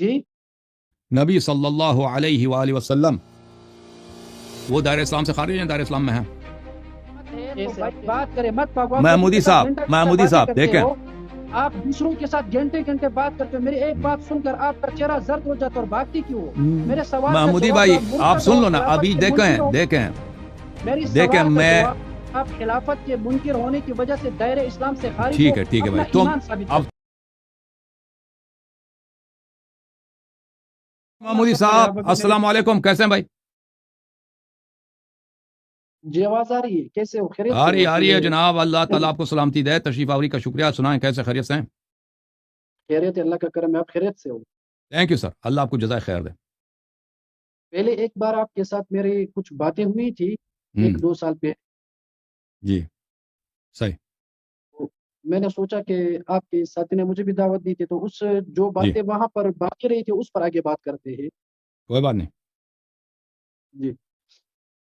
جی نبی صلی اللہ علیہ وآلہ وسلم وہ دائرہ اسلام سے خارج ہیں، دائرہ اسلام میں ہیں؟ بات کرے مت پاگو، محمودی صاحب دیکھیں، آپ دوسروں کے ساتھ گھنٹے گھنٹے بات کرتے ہو، میری ایک بات سن کر آپ کا چہرہ زرد ہو جاتا اور بھاگتی کیوں ہو؟ میرے سوال کا محمودی جواب بھائی دو، آپ مرتد سن ہو، لو نا، خلافت ابھی کے منکر ہو۔ دیکھیں میری دیکھیں سوال کا میں، جواب، آپ خلافت کے منکر ہونے کی وجہ سے دائرہ اسلام سے خارج ہو، ٹھیک ہے اپنا بھائی، تم ایمان ثابت اب کرو۔ محمودی صاحب السلام علیکم، کیسے ہیں بھائی؟ جی آواز آ رہی ہے؟ کیسے ہو؟ خیریت آ سے رہی ہو؟ ہے جناب، اللہ تعالیٰ آپ کو سلامتی دے، تشریف آوری کا شکریہ، سنائیں کیسے خیریت سے ہیں؟ خیریت ہے، اللہ کا کرم ہے، آپ خیریت سے ہو؟ تھینک یو سر، اللہ آپ کو جزائے خیر دے۔ پہلے ایک بار آپ کے ساتھ میری کچھ باتیں ہوئی تھی، 1-2 سال پہ، جی صحیح، میں نے سوچا کہ آپ کے ساتھی نے مجھے بھی دعوت دی تھی، تو اس جو جی باتیں وہاں پر باقی رہی تھی اس پر آگے بات کرتے ہیں۔ کوئی بات نہیں، جی،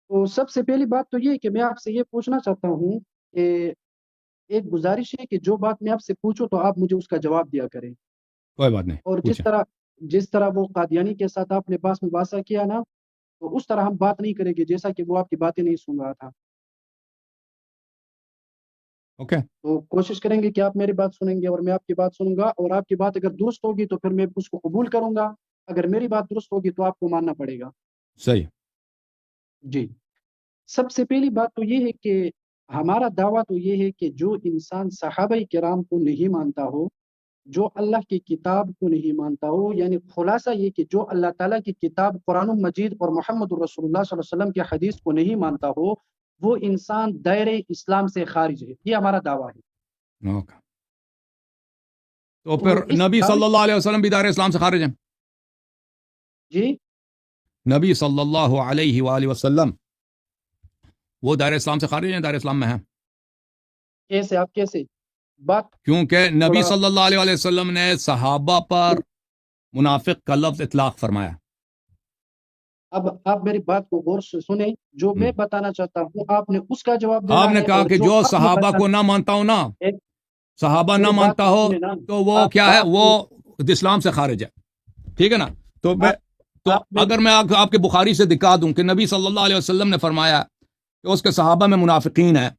تو سب سے پہلی بات تو یہ کہ میں آپ سے یہ پوچھنا چاہتا ہوں کہ ایک گزارش ہے کہ جو بات میں آپ سے پوچھوں تو آپ مجھے اس کا جواب دیا کریں، کوئی بات نہیں، اور پوچھیں۔ جس طرح وہ قادیانی کے ساتھ آپ نے باس مباحثہ کیا نا، تو اس طرح ہم بات نہیں کریں گے جیسا کہ وہ آپ کی باتیں نہیں سن رہا تھا۔ اوکے، تو کوشش کریں گے کہ آپ میری بات سنیں گے اور میں آپ کی بات سنوں گا، اور آپ کی بات اگر درست ہوگی تو پھر میں اس کو قبول کروں گا، اگر میری بات درست ہوگی تو آپ کو ماننا پڑے گا۔ صحیح، جی، سب سے پہلی بات تو یہ ہے کہ ہمارا دعویٰ تو یہ ہے کہ جو انسان صحابہ کرام کو نہیں مانتا ہو، جو اللہ کی کتاب کو نہیں مانتا ہو، یعنی خلاصہ یہ کہ جو اللہ تعالیٰ کی کتاب قرآن مجید اور محمد رسول اللہ صلی اللہ علیہ وسلم کی حدیث کو نہیں مانتا ہو، وہ انسان دائرہ اسلام سے خارج ہے، یہ ہمارا دعویٰ ہے۔ اوکے، تو تو پھر اس نبی دعوے صلی اللہ علیہ وسلم بھی دائرہ اسلام سے خارج ہیں؟ جی نبی صلی اللہ علیہ وآلہ وسلم وہ دائرہ اسلام سے خارج ہیں، دائرہ اسلام میں ہیں؟ کیسے؟ آپ کیسے بات؟ کیونکہ نبی تھوڑا صلی اللہ علیہ وسلم نے صحابہ پر منافق کا لفظ اطلاق فرمایا۔ اب آپ میری بات کو غور سے سنیں، جو میں بتانا چاہتا ہوں آپ نے اس کا جواب آپ دینا نے ہے، کہا اور کہ جو جو آپ نے صحابہ کو نہ مانتا ہو نا، ایک صحابہ نہ میری بات مانتا کو ہو سنیں نا، تو وہ کیا ہے، وہ اسلام سے خارج ہے، ٹھیک ہے نا؟ تو اگر میں آپ کے بخاری سے دکھا دوں کہ نبی صلی اللہ علیہ وسلم نے فرمایا کہ اس کے صحابہ میں منافقین ہیں،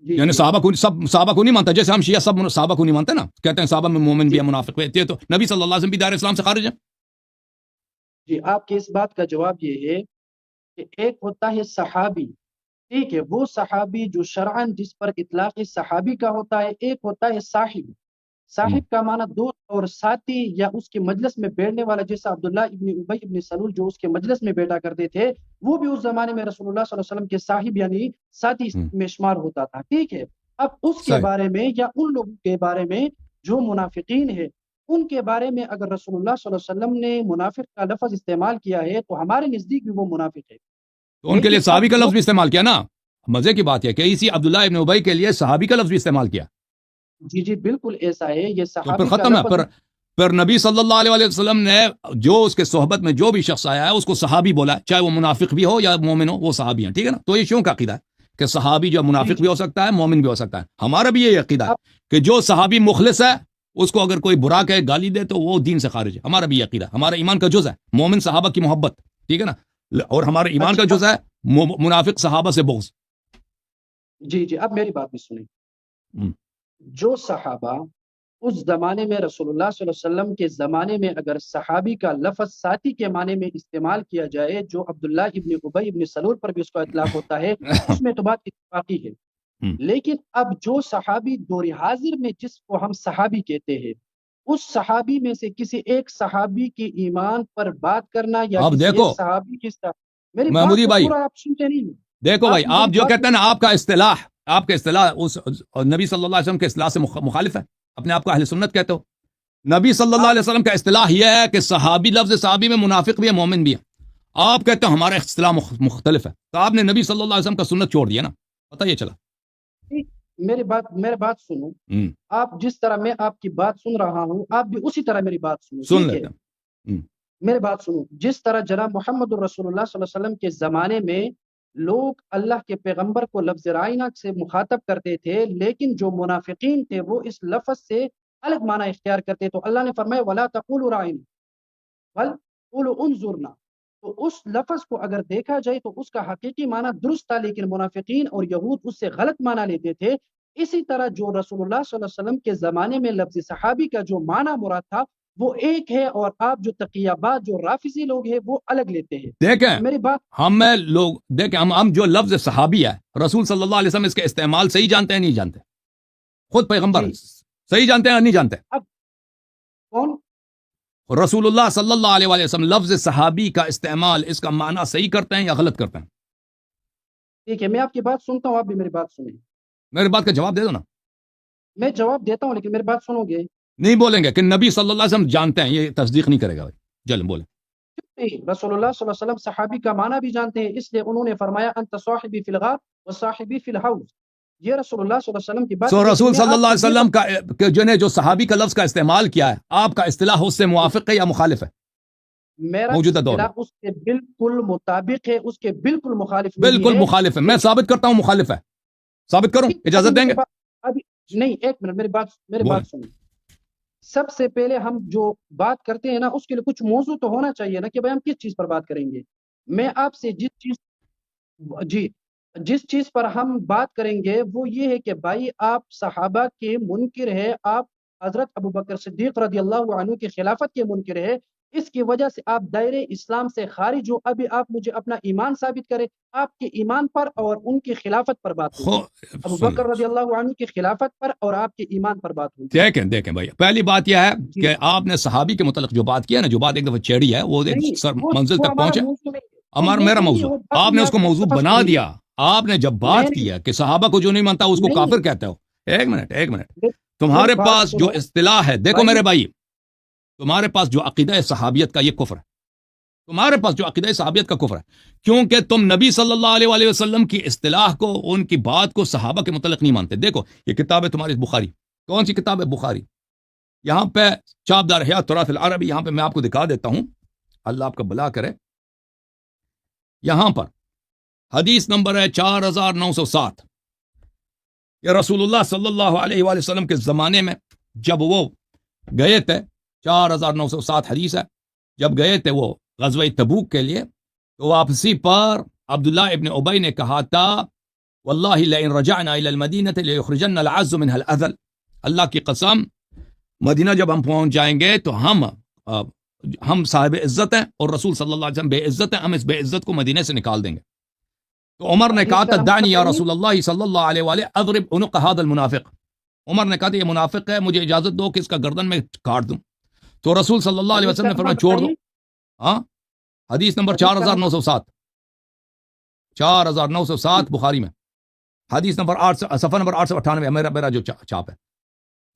یعنی صحابہ کو نہیں مانتا، جیسے ہم شیعہ سب صحابہ کو نہیں مانتے نا، کہتے ہیں صحابہ میں مومن بھی ہے، منافق بھی ہے، تو نبی صلی اللہ علیہ وسلم بھی دائرہ اسلام سے خارج ہے۔ جی، آپ کی اس بات کا جواب یہ ہے کہ ایک ہوتا ہے صحابی، ٹھیک ہے، وہ صحابی جو شرعاً جس پر اطلاق صحابی کا ہوتا ہے، ایک ہوتا ہے صاحب۔ صاحب کا معنی دوست اور ساتھی یا اس کے مجلس میں بیٹھنے والا، جیسا عبداللہ ابن ابی ابن سلول جو اس کے مجلس میں بیٹھا کرتے تھے، وہ بھی اس زمانے میں رسول اللہ صلی اللہ علیہ وسلم کے صاحب یعنی ساتھی میں شمار ہوتا تھا، ٹھیک ہے۔ اب اس کے صحیح، بارے میں یا ان لوگوں کے بارے میں جو منافقین ہے، ان کے بارے میں اگر رسول اللہ صلی اللہ علیہ وسلم نے منافق کا لفظ استعمال کیا ہے تو ہمارے نزدیک بھی وہ منافق ہے، تو ان کے لیے لیکن صحابی اب کا وہ لفظ بھی استعمال کیا نا، مزے کی بات ہے کہ اسی عبداللہ ابن ابی کے لیے صحابی کا لفظ بھی استعمال کیا، جی جی بالکل ایسا ہے، یہ تو پھر صحابی کا ختم ہے، لفظ پھر نبی صلی اللہ علیہ وسلم نے جو اس کے صحبت میں جو بھی شخص آیا ہے اس کو صحابی بولا، چاہے وہ منافق بھی ہو یا مومن ہو، وہ صحابی ہیں، ٹھیک ہے نا؟ تو یہ شیعوں کا عقیدہ ہے کہ صحابی جو جی منافق بھی ہو سکتا ہے، مومن بھی ہو سکتا ہے۔ ہمارا بھی یہ عقیدہ ہے اب کہ جو صحابی مخلص ہے اس کو اگر کوئی برا کہے، گالی دے تو وہ دین سے خارج ہے، ہمارا بھی یہ عقیدہ ہے، ہمارا ایمان کا جز ہے مومن صحابہ کی محبت، ٹھیک ہے نا؟ اور ہمارے ایمان کا اچھا، جز ہے منافق صحابہ سے بغض۔ جی جی، اب میری بات بھی سنیں، جو صحابہ اس زمانے میں رسول اللہ صلی اللہ علیہ وسلم کے زمانے میں اگر صحابی کا لفظ ساتھی کے معنی میں استعمال کیا جائے، جو عبداللہ ابن ابی ابن سلول پر بھی اس کا اطلاق ہوتا ہے، اس میں تو بات اتفاقی ہے، لیکن اب جو صحابی دور حاضر میں جس کو ہم صحابی کہتے ہیں، اس صحابی میں سے کسی ایک صحابی کی ایمان پر بات کرنا یا اب کسی ایک دیکھو صحابی کی میری بات محمودی کو بھائی، پورا آپ سنتے نہیں ہیں، دیکھو بھائی، میری آپ جو بات کہتے ہیں نا، آپ کا اصطلاح اس نبی صلی اللہ علیہ وسلم کے اصطلاح سے مخالف ہے، اپنے آپ کو اہل سنت کہتے ہو۔ نبی صلی اللہ علیہ وسلم کا اصطلاح یہ ہے کہ صحابی، لفظ صحابی میں منافق بھی ہے، مومن بھی ہے۔ آپ کہتے ہو ہمارا اصطلاح مختلف ہے، تو آپ نے نبی صلی اللہ علیہ وسلم کا سنت چھوڑ دیا نا، پتہ یہ چلا۔ میری بات سنو، آپ جس طرح میں آپ کی بات سن رہا ہوں آپ بھی اسی طرح میری بات سنو، سن ٹھیک ہے؟ لیتے ہیں۔ میری بات سنو، جس طرح جناب محمد رسول اللہ صلی اللہ علیہ وسلم کے زمانے میں لوگ اللہ کے پیغمبر کو لفظ رائنہ سے مخاطب کرتے تھے، لیکن جو منافقین تھے وہ اس لفظ سے الگ معنی اختیار کرتے. تو اللہ نے فرمایا وَلَا تَقُولُوا رَاعِنَا بل قولوا انظرنا. تو اس لفظ کو اگر دیکھا جائے تو اس کا حقیقی معنی درست تھا، لیکن منافقین اور یہود اس سے غلط معنی لیتے تھے. اسی طرح جو رسول اللہ صلی اللہ علیہ وسلم کے زمانے میں لفظ صحابی کا جو معنی مراد تھا وہ ایک ہے، اور آپ جو تقیابات جو رافضی لوگ ہیں وہ الگ لیتے ہیں. دیکھیں میری بات ہم لوگ دیکھیں ہم جو لفظ صحابی ہے رسول صلی اللہ علیہ وسلم اس کے استعمال صحیح جانتے ہیں نہیں جانتے؟ خود پیغمبر صحیح جانتے ہیں یا نہیں جانتے؟ اب کون رسول اللہ صلی اللہ علیہ وسلم لفظ صحابی کا استعمال اس کا معنی صحیح کرتے ہیں یا غلط کرتے ہیں؟ ٹھیک ہے، میں آپ کی بات سنتا ہوں، آپ بھی میری بات سنیں. میری بات کا جواب دے دو نا. میں جواب دیتا ہوں لیکن میری بات سنو گے. نہیں بولیں گے کہ نبی صلی اللہ علیہ وسلم جانتے ہیں، یہ تصدیق نہیں کرے گا. چلیں بولیں. نہیں، رسول اللہ صلی اللہ علیہ وسلم صحابی کا معنی بھی جانتے ہیں، اس لیے انہوں نے فرمایا انت صاحبی فی الغار وصاحبی فی الحوض. یہ رسول اللہ صلی اللہ علیہ وسلم کی بات ہے. رسول صلی اللہ علیہ وسلم کا جو صحابی کا لفظ کا استعمال کیا ہے آپ کا اصطلاح اس سے موافق ہے یا مخالف ہے؟ میرا موجودہ دور اصطلاح اس کے بالکل مطابق ہے، اس کے بالکل مخالف بالکل مخالف ہے. میں ثابت کرتا ہوں مخالف ہے. ثابت کروں؟ اجازت دیں گے؟ ابھی نہیں، ایک منٹ میری بات سنیں. سب سے پہلے ہم جو بات کرتے ہیں نا اس کے لیے کچھ موضوع تو ہونا چاہیے نا کہ بھائی ہم کس چیز پر بات کریں گے. میں آپ سے جس چیز پر ہم بات کریں گے وہ یہ ہے کہ بھائی آپ صحابہ کے منکر ہے، آپ حضرت ابوبکر صدیق رضی اللہ عنہ کی خلافت کے منکر ہے. اس کی وجہ سے آپ دائرے اسلام سے خارج ہو. ابھی آپ مجھے اپنا ایمان ثابت کریں، آپ کے ایمان پر اور ان کی خلافت پر بات ہوگی. ابوبکر رضی اللہ عنہ کی خلافت پر اور آپ کے ایمان پر بات ہوگی. دیکھیں بھائی، پہلی بات یہ ہے کہ آپ نے صحابی کے متعلق جو بات کیا نا، جو بات ایک دفعہ چیڑی ہے وہ منزل تک پہنچے. میرا موضوع آپ نے اس کو موضوع بنا دیا. آپ نے جب بات کیا کہ صحابہ کو جو نہیں مانتا اس کو کافر کہتے ہو. ایک منٹ تمہارے پاس جو اصطلاح ہے، دیکھو میرے بھائی، تمہارے پاس جو عقیدہ صحابیت کا یہ کفر ہے. تمہارے پاس جو عقیدہ صحابیت کا کفر ہے کیونکہ تم نبی صلی اللہ علیہ وسلم کی اصطلاح کو، ان کی بات کو صحابہ کے متعلق نہیں مانتے. دیکھو یہ کتاب ہے تمہاری بخاری. کون سی کتاب ہے؟ بخاری. یہاں پہ چابدار حیات تراث العربی، یہاں پہ میں آپ کو دکھا دیتا ہوں، اللہ آپ کا بھلا کرے. یہاں پر حدیث نمبر ہے 4907. یہ رسول اللہ صلی اللہ علیہ وآلہ وسلم کے زمانے میں جب وہ گئے تھے، 4907 حدیث ہے، جب گئے تھے وہ غزوہ تبوک کے لیے، تو واپسی پر عبداللہ ابن ابی نے کہا تھا واللہ لئن رجعنا الى المدینہ لیخرجن العز منها الاذل. اللہ کی قسم مدینہ جب ہم پہنچ جائیں گے تو ہم صاحب عزت ہیں اور رسول صلی اللہ علیہ وسلم بے عزت ہیں، ہم اس بے عزت کو مدینہ سے نکال دیں گے. تو عمر نے کہا تھا دعنی یا رسول اللہ صلی اللہ علیہ وآلہ اضرب عنق هذا المنافق. عمر نے کہا تھا یہ منافق ہے، مجھے اجازت دو کہ اس کا گردن میں کاٹ دوں. تو رسول صلی اللہ علیہ وسلم نے فرمایا چھوڑ دو. ہاں، حدیث نمبر 4907 بخاری میں، حدیث نمبر 8 صفحہ نمبر 898 میرا جو چھاپ ہے.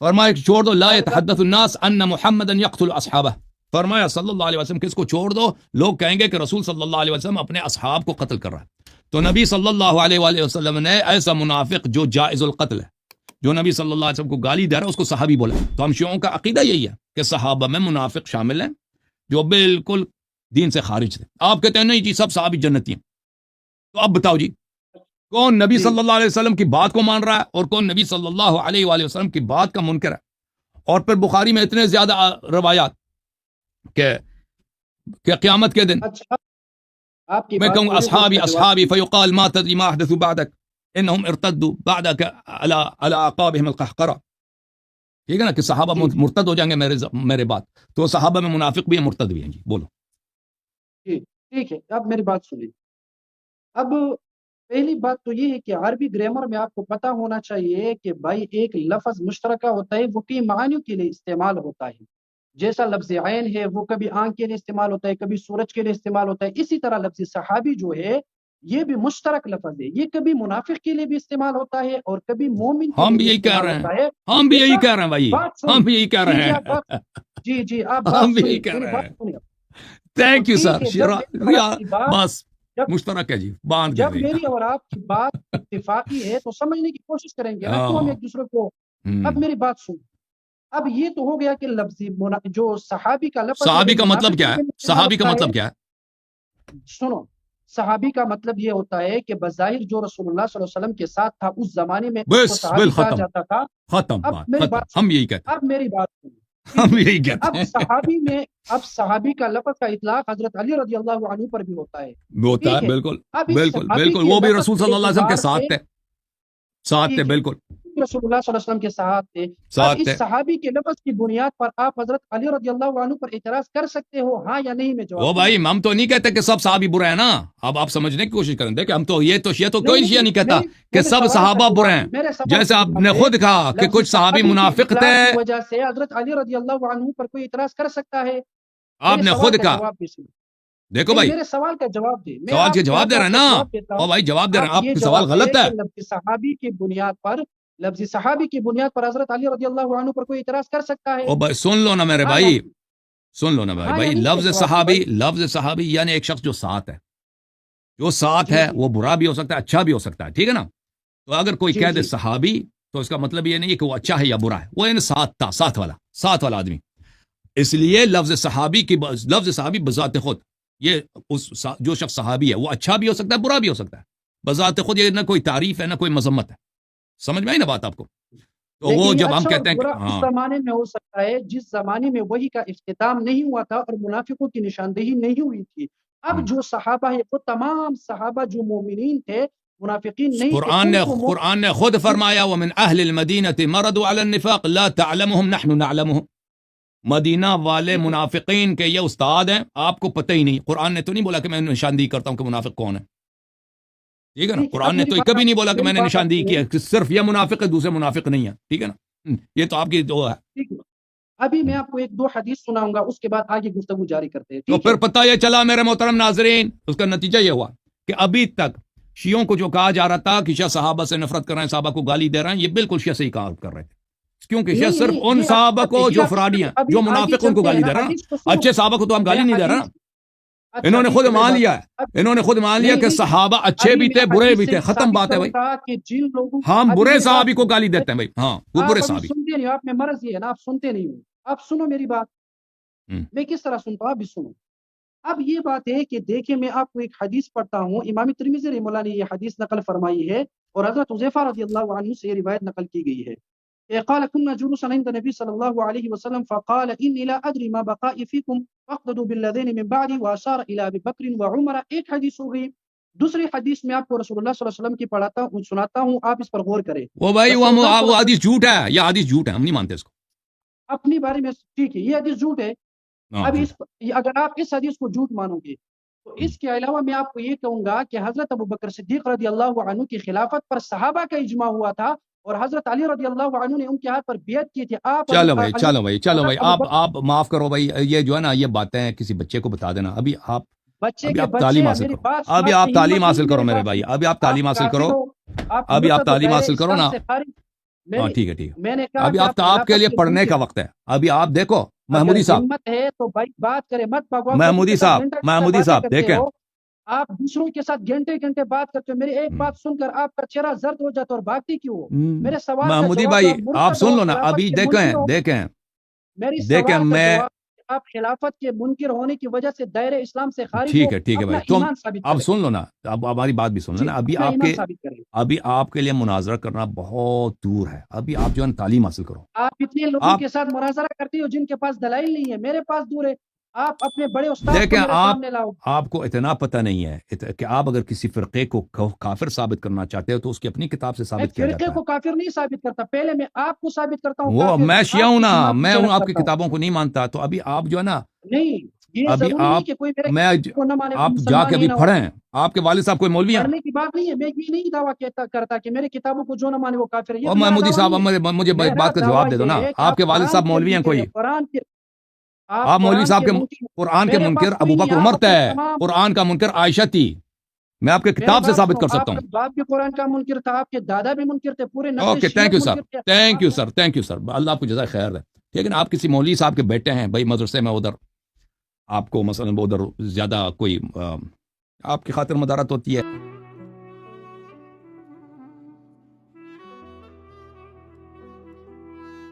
فرمایا چھوڑ دو لا يتحدث الناس ان محمدا يقتل اصحابه. فرمایا صلی اللہ علیہ وسلم کہ اس کو چھوڑ دو، لوگ کہیں گے کہ رسول صلی اللہ علیہ وسلم اپنے اصحاب کو قتل کر رہا ہے. تو نبی صلی اللہ علیہ وآلہ وسلم نے ایسا منافق جو جائز القتل ہے، جو نبی صلی اللہ علیہ وسلم کو گالی دے رہا ہے، اس کو صحابی بولا. تو ہم شیعوں کا عقیدہ یہی ہے کہ صحابہ میں منافق شامل ہیں جو بالکل دین سے خارج تھے. آپ کہتے ہیں نہیں جی سب صحابی جنتی ہیں. تو اب بتاؤ جی کون نبی صلی اللہ علیہ وسلم کی بات کو مان رہا ہے اور کون نبی صلی اللہ علیہ وآلہ وسلم کی بات کا منکر ہے؟ اور پھر بخاری میں اتنے زیادہ روایات کہ قیامت کے دن میں کہوں اصحابی فیقال ما تدری ما احدثوا بعدک انہم ارتدوا بعدک علی اعقابہم القہقرہ. ٹھیک ہے نا کہ صحابہ مرتد ہو جائیں گے میرے بعد. تو صحابہ میں منافق بھی ہیں، مرتد بھی ہیں. جی بولو. ٹھیک ہے، اب میری بات سنیں. اب پہلی بات تو یہ ہے کہ عربی گرامر میں آپ کو پتا ہونا چاہیے کہ بھائی ایک لفظ مشترکہ ہوتا ہے وہ کئی معنیوں کے لیے استعمال ہوتا ہے. جیسا لفظ عین ہے وہ کبھی آنکھ کے لیے استعمال ہوتا ہے، کبھی سورج کے لیے استعمال ہوتا ہے. اسی طرح لفظ صحابی جو ہے یہ بھی مشترک لفظ ہے، یہ کبھی منافق کے لیے بھی استعمال ہوتا ہے اور کبھی مومن کے ہم بھی لیے یہی کہہ رہے ہوتا ہیں. ہے. ہم بھی یہی کہہ رہے ہیں بھائی، ہم بھی یہی کہہ رہے ہیں. جی آپ ہم بھی یہی کہہ رہے ہیں. Thank you sir. بس مشترک ہے جی. جب میری اور آپ کی بات اتفاقی ہے تو سمجھنے کی کوشش کریں گے نا، تو ہم ایک دوسرے کو. اب میری بات سن. اب یہ تو ہو گیا کہ لفظی جو صحابی کا لفظ، صحابی کا مطلب کیا ہے؟ صحابی کا مطلب کیا ہے؟ سنو، صحابی کا مطلب یہ ہوتا ہے کہ بظاہر جو رسول اللہ صلی اللہ علیہ وسلم کے ساتھ تھا اس زمانے میں اس کو بس صحابی کہا ختم جاتا تھا۔ ختم اب بات میری ختم، بات ہم یہی کہتے اب میری بات سنیں، ہیں، ہم یہی کہتے اب ہیں، صحابی میں اب صحابی کا لفظ کا اطلاق حضرت علی رضی اللہ عنہ پر بھی ہوتا ہے، ہوتا ٹھیک ہے، ہے۔ بالکل اب اس بالکل صحابی بالکل، کے وہ بھی لفظ رسول صلی اللہ علیہ وسلم کے ساتھ تھے، ساتھ تھے، ٹھیک ہے، بالکل رسول اللہ صلی اللہ علیہ وسلم کے صحابہ تھے۔ اب ساتھ اس تھے۔ صحابی کے لفظ کی بنیاد پر آپ حضرت علی رضی اللہ عنہ پر اعتراض کر سکتے ہو، ہاں یا نہیں؟ میں وہ جواب بھائی ہم تو نہیں کہتے کہ سب صحابی برے ہیں نا، اب آپ سمجھنے کی کوشش کریں، دیکھیں ہم تو یہ تو کوئی شیعہ نہیں کہتا کہ سب صحابہ برے ہیں، جیسے آپ نے خود کہا کہ کچھ صحابی منافق تھے، کی وجہ سے حضرت علی رضی اللہ عنہ پر کوئی اعتراض کر سکتا ہے؟ آپ نے خود کہا، دیکھو بھائی میرے سوال کا جواب دے، میں سوال کے جواب دے رہے ہیں نا، او بھائی جواب دے رہے ہیں، آپ یہ کا سوال غلط ہے۔ لفظ صحابی کی بنیاد پر حضرت علی رضی اللہ عنہ پر کوئی اعتراض کر سکتا ہے؟ او بھائی سن لو نا میرے بھائی، سن لو نا بھائی، لفظ صحابی یعنی ایک شخص جو ساتھ ہے، جو ساتھ ہے وہ برا بھی ہو سکتا ہے، اچھا بھی ہو سکتا ہے، ٹھیک ہے نا؟ تو اگر کوئی کہہ دے صحابی تو اس کا مطلب یہ نہیں ہے کہ وہ اچھا ہے یا برا ہے، وہ یعنی ساتھ تھا، ساتھ والا آدمی۔ اس لیے لفظ صحابی بذات خود یہ جو شخص صحابی ہے وہ اچھا بھی ہو سکتا ہے، برا بھی ہو سکتا ہے، بذات خود یہ نہ کوئی تعریف ہے نہ کوئی مذمت ہے، سمجھ میں آئی نا بات آپ کو؟ تو وہ جب ہم کہتے ہیں کہ اس زمانے میں ہو سکتا ہے جس زمانے میں وحی کا اختتام نہیں ہوا تھا اور منافقوں کی نشاندہی نہیں ہوئی تھی، اب جو صحابہ ہے وہ تمام صحابہ جو مومنین تھے، منافقین نہیں تھے۔ قرآن نے خود فرمایا وَمِنْ أَهْلِ الْمَدِينَةِ مَرَضُوا عَلَى النِّفَاقِ لَا تَعْلَمُهُمْ نَحْنُ نَعْلَمُهُمْ، مدینہ والے منافقین کے یہ استاد ہیں، آپ کو پتہ ہی نہیں، قرآن نے تو نہیں بولا کہ میں نشاندہی کرتا ہوں کہ منافق کون ہے، ٹھیک ہے نا؟ قرآن نے تو کبھی نہیں بولا کہ میں نے نشاندہی کی ہے کہ صرف یہ منافق ہے دوسرے منافق نہیں ہے، ٹھیک ہے نا؟ یہ تو آپ کی تو ہے۔ ابھی میں آپ کو ایک دو حدیث سناؤں گا، اس کے بعد آگے گفتگو جاری کرتے ہیں، تو پھر پتہ یہ چلا میرے محترم ناظرین، اس کا نتیجہ یہ ہوا کہ ابھی تک شیعوں کو جو کہا جا رہا تھا کہ شیعہ صحابہ سے نفرت کر رہے ہیں، صحابہ کو گالی دے رہے ہیں، یہ بالکل شیعہ سے ہی کہا کر رہے تھے، کیونکہ شیعہ صرف ان صحابہ کو جو فرادی ہیں، جو منافق ان کو گالی دے رہے ہیں، اچھے صحابہ کو تو ہم گالی نہیں دے رہے نا۔ انہوں نے خود مان لیا ہے، انہوں نے خود مان لیا کہ صحابہ اچھے بھی تھے برے بھی تھے، ختم بات ہے بھائی، ہم برے صحابی کو گالی دیتے ہیں بھائی، ہاں وہ برے صحابی۔ سنتے نہیں، آپ میں مرض یہ ہے نا، آپ سنتے نہیں ہو، آپ سنو میری بات، میں کس طرح سنتا ہوں آپ بھی سنو۔ اب یہ بات ہے کہ دیکھیں میں آپ کو ایک حدیث پڑھتا ہوں، امام ترمذی رحمہ اللہ نے یہ حدیث نقل فرمائی ہے اور حضرت حذیفہ رضی اللہ عنہ سے یہ روایت نقل کی گئی ہے۔ قال كنا جلوسا عند النبي صلى الله عليه وسلم فقال اني لا ادري ما بقائي فيكم فاقتدوا بالذين من بعدي واشار الى ابي بكر وعمر۔ ایک حدیث ہو گئی، دوسری حدیث میں آپ کو رسول اللہ صلی اللہ علیہ وسلم کی پڑھاتا ہوں، سناتا ہوں، آپ اس پر غور کریں۔ وہ بھائی وہ حدیث جھوٹ ہے، یہ حدیث جھوٹ ہے، ہم نہیں مانتے اس کو اپنی بارے میں، ٹھیک ہے یہ حدیث جھوٹ ہے۔ اب اگر آپ اس حدیث کو جھوٹ مانو گے تو اس کے علاوہ میں آپ کو یہ کہوں گا کہ حضرت ابوبکر صدیق رضی اللہ عنہ کی خلافت پر صحابہ کا اجماع ہوا تھا اور حضرت علی رضی اللہ عنہ نے ان کے ہاتھ پر بیعت کی تھی۔ آپ چلو بھائی آپ معاف کرو بھائی، یہ جو ہے نا یہ باتیں کسی بچے کو بتا دینا، ابھی آپ تعلیم حاصل کرو، ابھی آپ تعلیم حاصل کرو میرے بھائی، ابھی آپ تعلیم حاصل کرو، ابھی آپ تعلیم حاصل کرو نا، ہاں ٹھیک ہے، ابھی آپ کے لیے پڑھنے کا وقت ہے، ابھی آپ دیکھو محمودی صاحب ہے تو بھائی بات کرے مت، محمودی صاحب دیکھیں آپ دوسروں کے ساتھ گھنٹے گھنٹے بات کرتے ہو، میری ایک بات سن کر آپ کا چہرہ زرد ہو جاتا اور بھاگتی کیوں ہو؟ میرے سوال محمودی بھائی آپ سن لو نا، ابھی دیکھیں میں آپ خلافت کے منکر ہونے کی وجہ سے دائرہ اسلام سے خارج، ٹھیک ہے بھائی، تم اب سن لو نا، اب ہماری بات بھی سن لو نا، ابھی آپ کے لیے مناظرہ کرنا بہت دور ہے، ابھی آپ جو ہے تعلیم حاصل کرو۔ آپ اتنے لوگوں کے ساتھ مناظرہ کرتے ہو جن کے پاس دلائل نہیں ہے، میرے پاس دور ہے، آپ اپنے بڑے استاد کو میرے سامنے لاؤ۔ آپ کو اتنا پتہ نہیں ہے کہ آپ اگر کسی فرقے کو کافر ثابت کرنا چاہتے ہو تو اس کی اپنی کتاب سے ثابت کیا جاتا ہے۔ فرقے کو کافر نہیں ثابت کرتا، پہلے میں آپ کو ثابت کرتا ہوں۔ وہ میں شیعہ ہوں نا، میں آپ کی کتابوں کو نہیں مانتا، تو ابھی آپ جو ہے نا، ابھی آپ جا کے ابھی پڑھیں، آپ کے والد صاحب کوئی مولوی ہیں؟ پڑھنے کی بات نہیں ہے، میں یہ نہیں دعویٰ کرتا کہ میرے کتابوں کو جو نہ مانے وہ کافر ہے۔ محمودی صاحب مجھے بات کا جواب دے دو نا، آپ کے والد صاحب مولوی ہیں کوئی؟ آپ مولوی صاحب کے قرآن کے منکر ابوبکر عمر تھے، قرآن کا منکر عائشہ تھی، میں آپ کے کتاب سے ثابت کر سکتا ہوں۔ باپ بھی قرآن کا منکر تھا، آپ کے دادا بھی منکر تھے، پورے اوکے، تھینک یو سر، اللہ آپ کو جزائے خیر ہے، ٹھیک ہے نا؟ آپ کسی مولوی صاحب کے بیٹے ہیں بھائی مدرسے میں، ادھر آپ کو مثلا ادھر زیادہ کوئی آپ کی خاطر مدارت ہوتی ہے۔